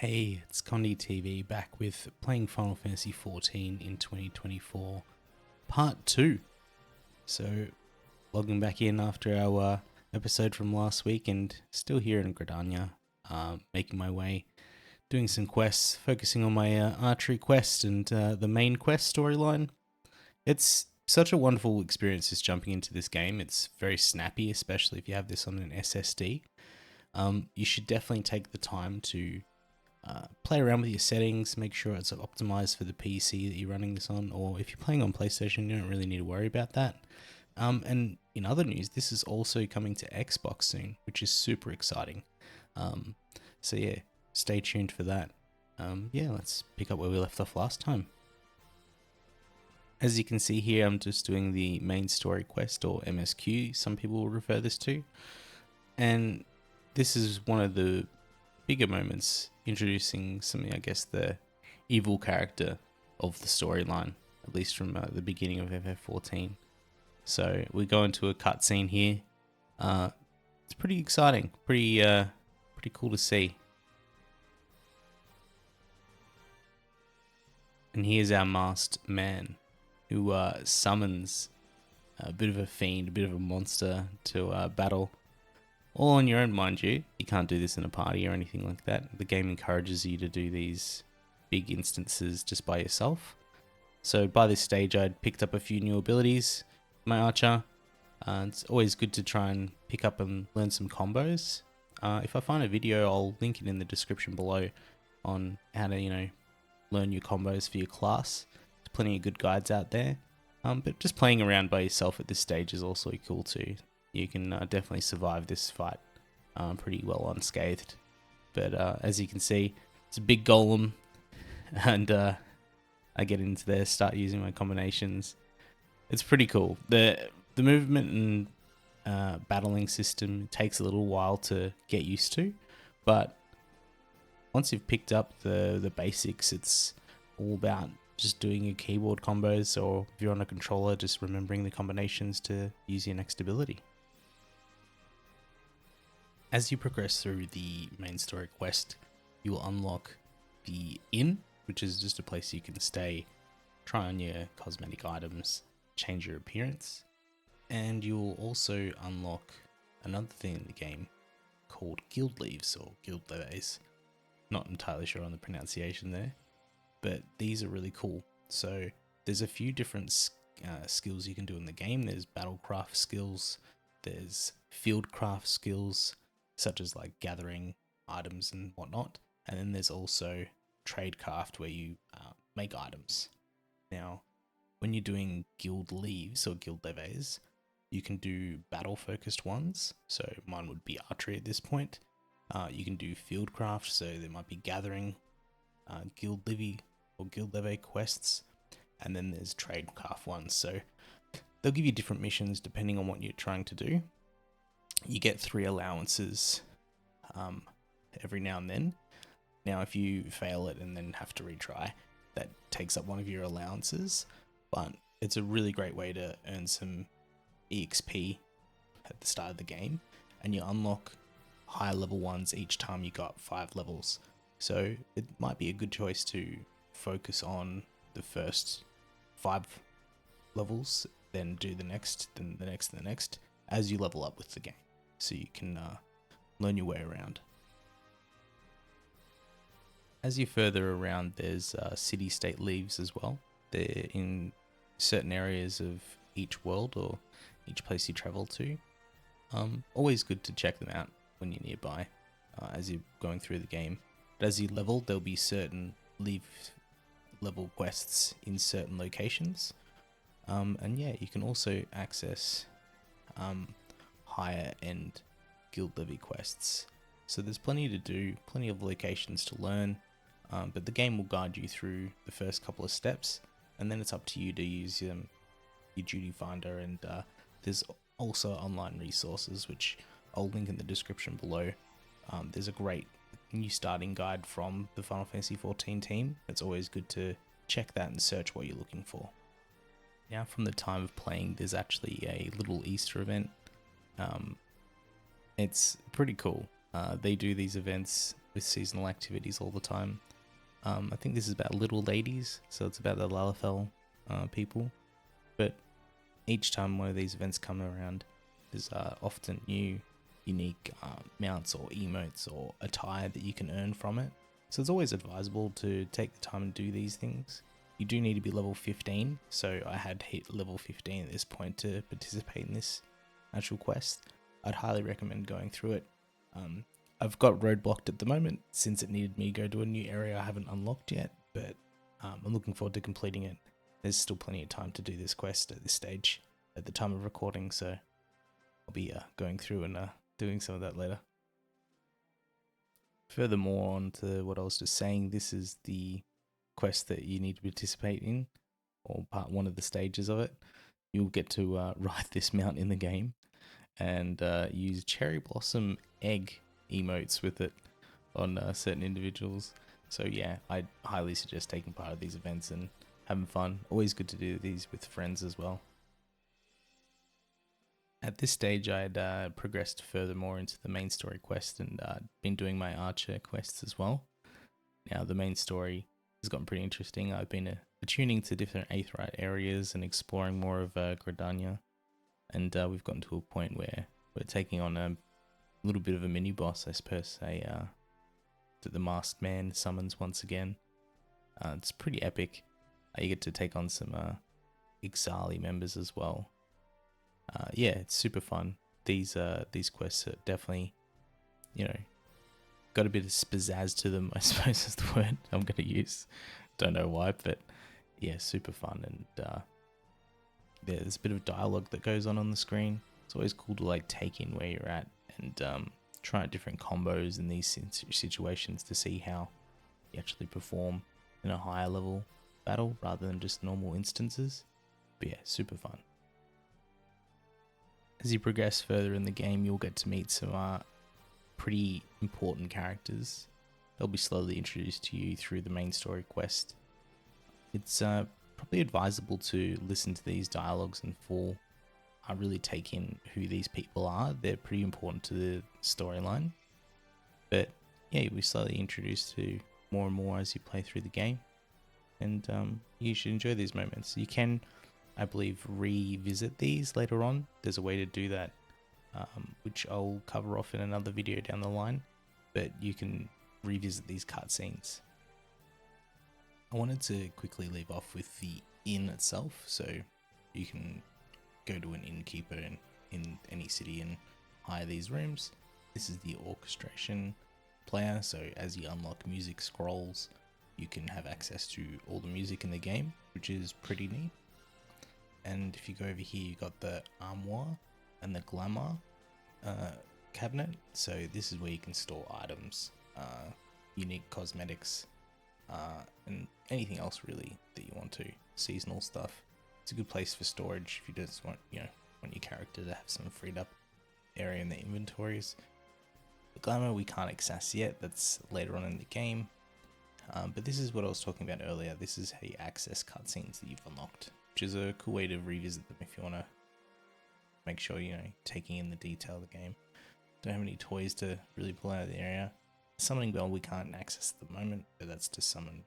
Hey, it's Condi TV back with playing Final Fantasy XIV in 2024, Part 2. So, logging back in after our episode from last week and still here in Gridania, making my way, doing some quests, focusing on my archery quest and the main quest storyline. It's such a wonderful experience just jumping into this game. It's very snappy, especially if you have this on an SSD. You should definitely take the time to play around with your settings, make sure it's optimized for the PC that you're running this on, or if you're playing on PlayStation, you don't really need to worry about that. And in other news, this is also coming to Xbox soon, which is super exciting. So yeah, stay tuned for that. Let's pick up where we left off last time. As you can see here, I'm just doing the main story quest, or MSQ, some people will refer this to. And this is one of the bigger moments, introducing something, I guess, the evil character of the storyline, at least from the beginning of FF14. So we go into a cutscene here. It's pretty exciting, pretty cool to see. And here's our masked man, who summons a bit of a fiend, a bit of a monster to battle. All on your own, mind you. You can't do this in a party or anything like that. The game encourages you to do these big instances just by yourself. So by this stage, I'd picked up a few new abilities. My archer. It's always good to try and pick up and learn some combos. If I find a video, I'll link it in the description below on how to, learn your combos for your class. There's plenty of good guides out there. But just playing around by yourself at this stage is also cool too. You can definitely survive this fight pretty well unscathed. But as you can see, it's a big golem, and I get into there, start using my combinations. It's pretty cool. The movement and battling system takes a little while to get used to, but once you've picked up the basics, it's all about just doing your keyboard combos, or if you're on a controller, just remembering the combinations to use your next ability. As you progress through the main story quest, you will unlock the inn, which is just a place you can stay, try on your cosmetic items, change your appearance, and you will also unlock another thing in the game called guild leaves, or guild leves. Not entirely sure on the pronunciation there, but these are really cool. So there's a few different skills you can do in the game. There's battlecraft skills, there's fieldcraft skills, such as like gathering items and whatnot. And then there's also tradecraft, where you make items. Now, when you're doing guild leaves or guild leves, you can do battle focused ones. So mine would be archery at this point. You can do fieldcraft, so there might be gathering, guild levy or guild leve quests. And then there's tradecraft ones. So they'll give you different missions depending on what you're trying to do. You get 3 allowances every now and then. Now, if you fail it and then have to retry, that takes up one of your allowances. But it's a really great way to earn some EXP at the start of the game. And you unlock higher level ones each time you got 5 levels. So it might be a good choice to focus on the first 5 levels, then do the next, then the next, and the next, as you level up with the game. So you can learn your way around. As you further around, there's city-state leaves as well. They're in certain areas of each world or each place you travel to. Always good to check them out when you're nearby as you're going through the game. But as you level, there'll be certain leave level quests in certain locations. You can also access higher end guild levy quests. So there's plenty to do, plenty of locations to learn, but the game will guide you through the first couple of steps, and then it's up to you to use your duty finder, and there's also online resources, which I'll link in the description below. There's a great new starting guide from the Final Fantasy XIV team. It's always good to check that and search what you're looking for. Now, from the time of playing, there's actually a little Easter event. It's pretty cool. They do these events with seasonal activities all the time. I think this is about little ladies, so it's about the Lalafell people. But each time one of these events come around, there's often new, unique mounts or emotes or attire that you can earn from it. So it's always advisable to take the time and do these things. You do need to be level 15, so I had hit level 15 at this point to participate in this actual quest. I'd highly recommend going through it. I've got roadblocked at the moment since it needed me to go to a new area I haven't unlocked yet, but I'm looking forward to completing it. There's still plenty of time to do this quest at this stage at the time of recording, so I'll be going through and doing some of that later. Furthermore, on to what I was just saying, this is the quest that you need to participate in, or part one of the stages of it. You'll get to ride this mount in the game and use cherry blossom egg emotes with it on certain individuals. So yeah, I highly suggest taking part of these events and having fun. Always good to do these with friends as well. At this stage, I had progressed furthermore into the main story quest and been doing my archer quests as well. Now, the main story has gotten pretty interesting. I've been attuning to different aetheryte areas and exploring more of Gridania. And we've gotten to a point where we're taking on a little bit of a mini-boss, I suppose, that the Masked Man summons once again. It's pretty epic. You get to take on some Ixali members as well. Yeah, it's super fun. These quests are definitely, got a bit of pizzazz to them, I suppose is the word I'm going to use. Don't know why, but yeah, super fun. And there's a bit of dialogue that goes on the screen. It's always cool to take in where you're at and try out different combos in these situations to see how you actually perform in a higher level battle rather than just normal instances. But yeah, super fun. As you progress further in the game, you'll get to meet some pretty important characters. They'll be slowly introduced to you through the main story quest. It's probably advisable to listen to these dialogues in full. I really take in who these people are. They're pretty important to the storyline. But yeah, you'll be slowly introduced to more and more as you play through the game. And you should enjoy these moments. You can, I believe, revisit these later on. There's a way to do that, which I'll cover off in another video down the line. But you can revisit these cutscenes. I wanted to quickly leave off with the inn itself, so you can go to an innkeeper in any city and hire these rooms. This is the orchestration player, so as you unlock music scrolls, you can have access to all the music in the game, which is pretty neat. And if you go over here, you've got the armoire and the glamour cabinet. So this is where you can store items, unique cosmetics, and anything else really that you want to. Seasonal stuff. It's a good place for storage if you just want, want your character to have some freed up area in the inventories. The glamour we can't access yet. That's later on in the game. But this is what I was talking about earlier. This is how you access cutscenes that you've unlocked, which is a cool way to revisit them if you want to make sure taking in the detail of the game. Don't have any toys to really pull out of the area. Summoning bell we can't access at the moment, but that's to summon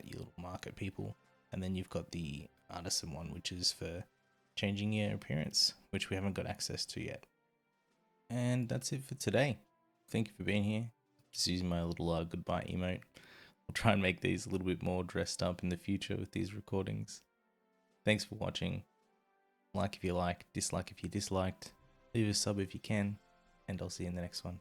your little market people. And then you've got the artisan one, which is for changing your appearance, which we haven't got access to yet. And that's it for today. Thank you for being here. Just using my little goodbye emote. I'll try and make these a little bit more dressed up in the future with these recordings. Thanks for watching. Like if you liked, dislike if you disliked, leave a sub if you can, and I'll see you in the next one.